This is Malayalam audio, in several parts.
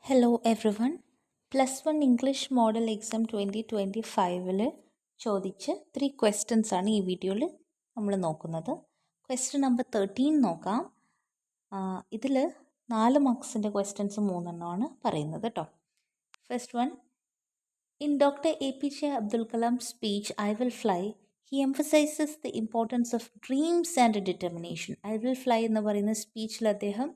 Hello every one. +1 English model exam 2025 ചോദിച്ച 3 ക്വസ്റ്റ്യൻസ് ആണ് ഈ വീഡിയോയിൽ നമ്മൾ നോക്കുന്നത്. ക്വസ്റ്റ്യൻ നമ്പർ 13 നോക്കാം. ഇതിൽ 4 മാർക്സിൻ്റെ ക്വസ്റ്റ്യൻസ് 3 എണ്ണമാണ് പറയുന്നത് കേട്ടോ. First one, in doctor APJ Abdul Kalam speech I will fly he emphasizes the importance of dreams and determination. I will fly എന്ന് പറയുന്ന സ്പീച്ചിൽ അദ്ദേഹം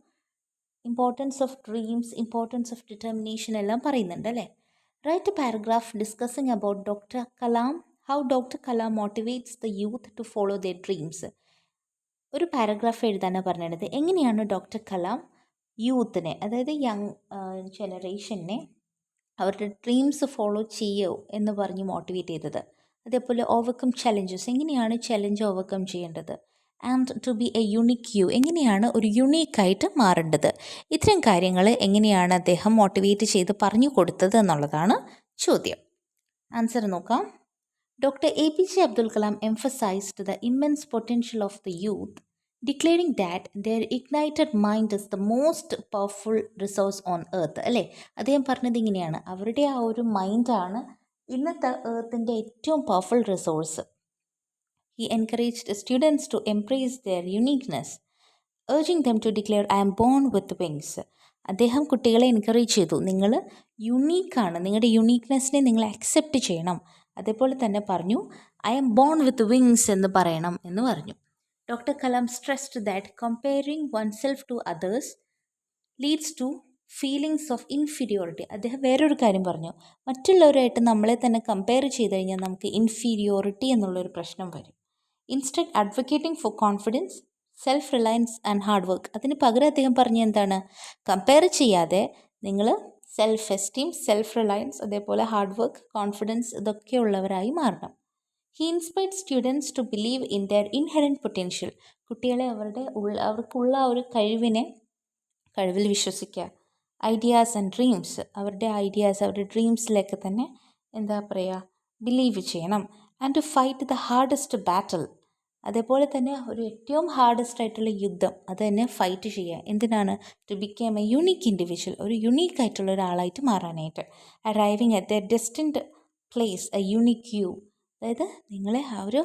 importance of dreams, importance of determination എല്ലാം പറയുന്നുണ്ട് അല്ലേ. Write a paragraph discussing about doctor Kalam, how doctor Kalam motivates the youth to follow their dreams. ഒരു പാരഗ്രാഫ് എഴുതാനാണ് പറഞ്ഞത്. എങ്ങനെയാണ് ഡോക്ടർ കലാം യൂത്തിനെ, അതായത് യങ് ജനറേഷനെ അവരുടെ ഡ്രീംസ് ഫോളോ ചെയ്യൂ എന്ന് പറഞ്ഞ് മോട്ടിവേറ്റ് ചെയ്തത്. അതേപോലെ ഓവർകം ചലഞ്ചസ്, എങ്ങനെയാണ് ചലഞ്ച് ഓവർകം ചെയ്യേണ്ടത്. And to be a unique you, എങ്ങനെയാണ് ഒരു യുണീക്കായിട്ട് മാറേണ്ടത്. ഇത്തരം കാര്യങ്ങൾ എങ്ങനെയാണ് അദ്ദേഹം മോട്ടിവേറ്റ് ചെയ്ത് പറഞ്ഞു കൊടുത്തത് എന്നുള്ളതാണ് ചോദ്യം. ആൻസർ നോക്കാം. Doctor APJ Abdul Kalam emphasized the immense potential of the youth, declaring that their ignited mind is the most powerful resource on earth. അല്ലേ, അദ്ദേഹം പറഞ്ഞത് ഇങ്ങനെയാണ്, അവരുടെ ആ ഒരു മൈൻഡാണ് ഇന്നത്തെ എർത്തിൻ്റെ ഏറ്റവും powerful resource. He encouraged students to embrace their uniqueness, urging them to declare I am born with wings. അദ്ദേഹം കുട്ടികളെ എൻകറേജ് ചെയ്തു, നിങ്ങൾ യുണീക്കാണ്, നിങ്ങളുടെ യുണീക്നെസ്സിനെ നിങ്ങൾ അക്സെപ്റ്റ് ചെയ്യണം. അതേപോലെ തന്നെ പറഞ്ഞു I am born with wings എന്ന് പറയണം എന്ന് പറഞ്ഞു. Doctor Kalam stressed that comparing oneself to others leads to feelings of inferiority. അദ്ദേഹം വേറൊരു കാര്യം പറഞ്ഞു, മറ്റുള്ളവരായിട്ട് നമ്മളെ തന്നെ കമ്പയർ ചെയ്ത് കഴിഞ്ഞാൽ നമുക്ക് ഇൻഫീരിയോറിറ്റി എന്നുള്ളൊരു പ്രശ്നം വരും. Instead advocating for confidence, self reliance and hard work. അതിന് പകരം അദ്ദേഹം പറഞ്ഞ എന്താണ്, കമ്പയർ ചെയ്യാതെ നിങ്ങൾ സെൽഫ് എസ്റ്റീം, സെൽഫ് റിലയൻസ്, അതേപോലെ ഹാർഡ് വർക്ക്, കോൺഫിഡൻസ് ഇതൊക്കെ ഉള്ളവരായി മാറണം. He inspired students to believe in their inherent potential. കുട്ടികളെ അവർക്കുള്ള ഒരു കഴിവിൽ വിശ്വസിക്കുക. ഐഡിയാസ് ആൻഡ് ഡ്രീംസ്, അവരുടെ ഐഡിയാസ്, അവരുടെ ഡ്രീംസിലേക്ക് തന്നെ എന്താ പറയുക, ബിലീവ് ചെയ്യണം. And to fight the hardest battle, അതേപോലെ തന്നെ ഒരു ഏറ്റവും ഹാർഡസ്റ്റ് ആയിട്ടുള്ള യുദ്ധം അത് തന്നെ ഫൈറ്റ് ചെയ്യുക. എന്തിനാണ്, to become a unique individual, ഒരു യുണീക്ക് ആയിട്ടുള്ള ഒരാളായിട്ട് മാറാനായിട്ട്. Arriving at the destined place a unique you, അതായത് നിങ്ങളെ ആ ഒരു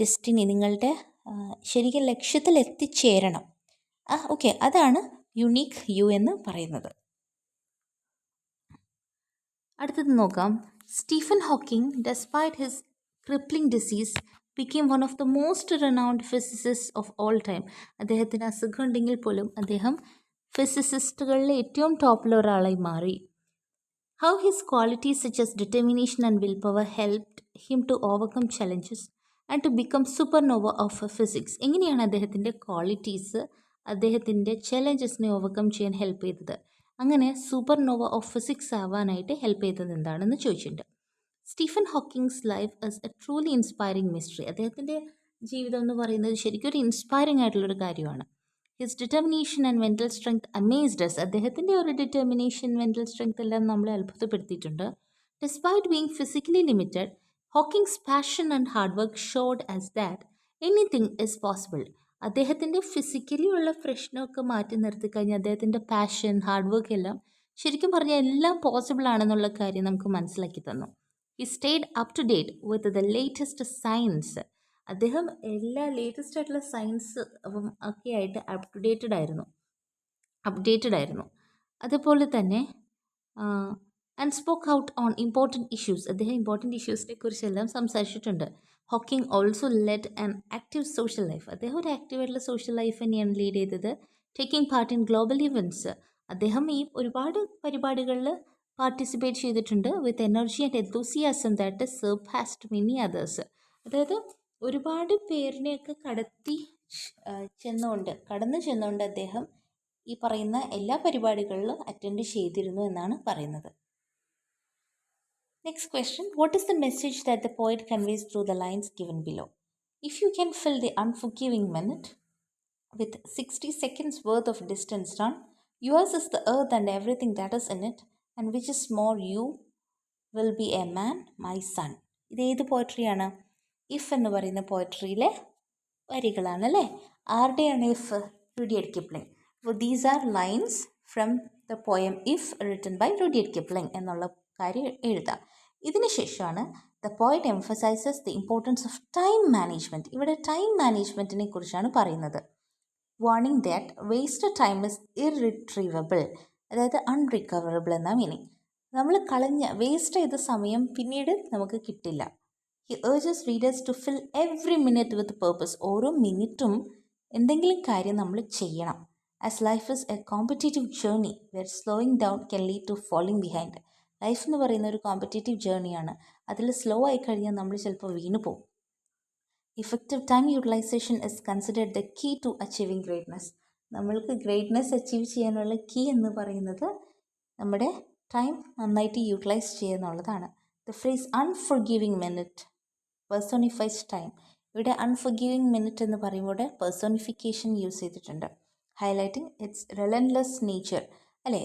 ഡെസ്റ്റിനി, നിങ്ങളുടെ ശരിക്കും ലക്ഷ്യത്തിൽ എത്തിച്ചേരണം. ഓക്കെ, അതാണ് യുണീക്ക് യു എന്ന് പറയുന്നത്. അടുത്തത് നോക്കാം. Stephen Hawking, despite his crippling disease, became one of the most renowned physicists of all time. അദ്ദേഹത്തിന് അസുഖം ഉണ്ടെങ്കിൽ പോലും അദ്ദേഹം ഫിസിസിസ്റ്റുകളിലെ ഏറ്റവും ടോപ്പിൽ ഒരാളായി മാറി. How his qualities such as determination and willpower helped him to overcome challenges and to become supernova of physics. എങ്ങനെയാണ് അദ്ദേഹത്തിൻ്റെ ക്വാളിറ്റീസ് അദ്ദേഹത്തിൻ്റെ ചലഞ്ചസിനെ ഓവർകം ചെയ്യാൻ ഹെൽപ്പ് ചെയ്തത്, അങ്ങനെ സൂപ്പർനോവ ഓഫ് ഫിസിക്സ് ആവാനായിട്ട് ഹെൽപ്പ് ചെയ്തത് എന്താണെന്ന് ചോദിച്ചിട്ടുണ്ട്. Stephen Hawking's life is a truly inspiring mystery. അദ്ദേഹത്തിൻ്റെ ജീവിതം എന്ന് പറയുന്നത് ശരിക്കും ഒരു ഇൻസ്പയറിംഗ് ആയിട്ടുള്ളൊരു കാര്യമാണ്. His determination and mental strength amazed us. അദ്ദേഹത്തിൻ്റെ ഒരു ഡിറ്റർമിനേഷൻ, മെൻ്റൽ സ്ട്രെങ്ത് എല്ലാം നമ്മളെ അത്ഭുതപ്പെടുത്തിയിട്ടുണ്ട്. Despite being physically limited, Hawking's passion and hard work showed us that anything is possible. അദ്ദേഹത്തിൻ്റെ ഫിസിക്കലി ഉള്ള പ്രശ്നമൊക്കെ മാറ്റി നിർത്തി കഴിഞ്ഞാൽ അദ്ദേഹത്തിൻ്റെ പാഷൻ, ഹാർഡ് വർക്ക് എല്ലാം ശരിക്കും പറഞ്ഞാൽ എല്ലാം പോസിബിൾ ആണെന്നുള്ള കാര്യം നമുക്ക് മനസ്സിലാക്കി തന്നു. He stayed up to date with the latest science. അദ്ദേഹം എല്ലാ ലേറ്റസ്റ്റ് ആയിട്ടുള്ള സയൻസ് ഒക്കെ ആയിട്ട് അപ്ഡേറ്റഡ് ആയിരുന്നു. അതുപോലെ തന്നെ and spoke out on important issues. അദ്ദേഹം ഇമ്പോർട്ടൻറ്റ് ഇഷ്യൂസിനെ കുറിച്ചെല്ലാം സംസാരിച്ചിട്ടുണ്ട്. Hawking also led an active social life. അദ്ദേഹം ഒരു ആക്റ്റീവായിട്ടുള്ള സോഷ്യൽ ലൈഫ് തന്നെയാണ് ലീഡ് ചെയ്തത്. Taking part in global events. അദ്ദേഹം ഈ ഒരുപാട് പരിപാടികളിൽ പാർട്ടിസിപ്പേറ്റ് ചെയ്തിട്ടുണ്ട്. With energy and enthusiasm that surpassed many others. അതായത് ഒരുപാട് പേരിനെയൊക്കെ കടന്നു ചെന്നുകൊണ്ട് അദ്ദേഹം ഈ പറയുന്ന എല്ലാ പരിപാടികളിലും അറ്റൻഡ് ചെയ്തിരുന്നു എന്നാണ് പറയുന്നത്. Next question, what is the message that the poet conveys through the lines given below. If you can fill the unforgiving minute with 60 seconds worth of distance run, yours is the earth and everything that is in it, and which is more you will be a man, my son. ഇത് ഏത് പോയട്രിയാണ്? ഇഫ് എന്ന് പറയുന്ന പോയട്രിയിലെ വരികളാണ് അല്ലേ. ആരുടെയാണ് ഇഫ്? Rudyard Kipling. അപ്പോൾ these are lines from the poem If written by Rudyard Kipling എന്നുള്ള കാര്യം എഴുതാം. ഇതിന് ശേഷമാണ് the poet emphasises the importance of time management. ഇവിടെ ടൈം മാനേജ്മെൻറ്റിനെ കുറിച്ചാണ് പറയുന്നത്. Warning that wasted time is irretrievable, അതായത് അൺറിക്കവറബിൾ എന്ന മീനിങ്. നമ്മൾ വേസ്റ്റ് ചെയ്ത സമയം പിന്നീട് നമുക്ക് കിട്ടില്ല. He urges readers to fill every minute with purpose. ഓരോ മിനിറ്റും എന്തെങ്കിലും കാര്യം നമ്മൾ ചെയ്യണം. As life is a competitive journey where slowing down can lead to falling behind. Life എന്ന് പറയുന്ന ഒരു കോമ്പറ്റേറ്റീവ് ജേർണിയാണ്. അതിൽ സ്ലോ ആയി കഴിഞ്ഞാൽ നമ്മൾ ചിലപ്പോൾ വീണു പോകും. Effective time utilisation is considered the key to achieving greatness. നമ്മൾക്ക് ഗ്രേറ്റ്നെസ് അച്ചീവ് ചെയ്യാനുള്ള കീ എന്ന് പറയുന്നത് നമ്മുടെ ടൈം നന്നായിട്ട് യൂട്ടിലൈസ് ചെയ്യുക എന്നുള്ളതാണ്. The phrase unforgiving minute personifies time. ഇവിടെ അൺഫോർഗിവിങ് മിനിറ്റ് എന്ന് പറയുമ്പോൾ പേഴ്സോണിഫിക്കേഷൻ യൂസ് ചെയ്തിട്ടുണ്ട്. ഹൈലൈറ്റിംഗ് ഇറ്റ്സ് റിലൻലെസ് നേച്ചർ, അല്ലേ?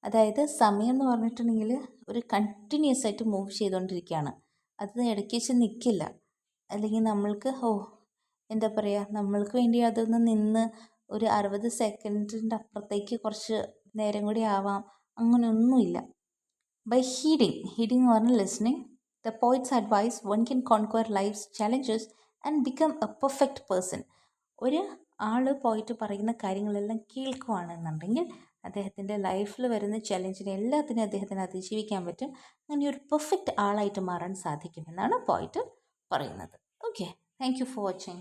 അതായത് സമയം എന്ന് പറഞ്ഞിട്ടുണ്ടെങ്കിൽ ഒരു കണ്ടിന്യൂസ് ആയിട്ട് മൂവ് ചെയ്തുകൊണ്ടിരിക്കുകയാണ്. അത് ഇടയ്ക്ക് വെച്ച് നിൽക്കില്ല. അല്ലെങ്കിൽ നമ്മൾക്ക് എന്താ പറയുക, നമ്മൾക്ക് വേണ്ടി അതൊന്ന് നിന്ന് ഒരു 60 സെക്കൻഡിൻ്റെ അപ്പുറത്തേക്ക് കുറച്ച് നേരം കൂടി ആവാം, അങ്ങനെയൊന്നുമില്ല. ബൈ ഹീഡിങ് എന്ന് പറഞ്ഞാൽ listening, the poet's advice one can conquer life's challenges and become a perfect person. ഒരു ആൾ പോയിട്ട് പറയുന്ന കാര്യങ്ങളെല്ലാം കേൾക്കുകയാണെന്നുണ്ടെങ്കിൽ അദ്ദേഹത്തിൻ്റെ ലൈഫിൽ വരുന്ന ചലഞ്ചിനെ എല്ലാത്തിനും അദ്ദേഹത്തിന് അതിജീവിക്കാൻ പറ്റും. അങ്ങനെ ഒരു പെർഫെക്റ്റ് ആളായിട്ട് മാറാൻ സാധിക്കുമെന്നാണ് പോയിറ്റ് പറയുന്നത്. Okay, thank you for watching.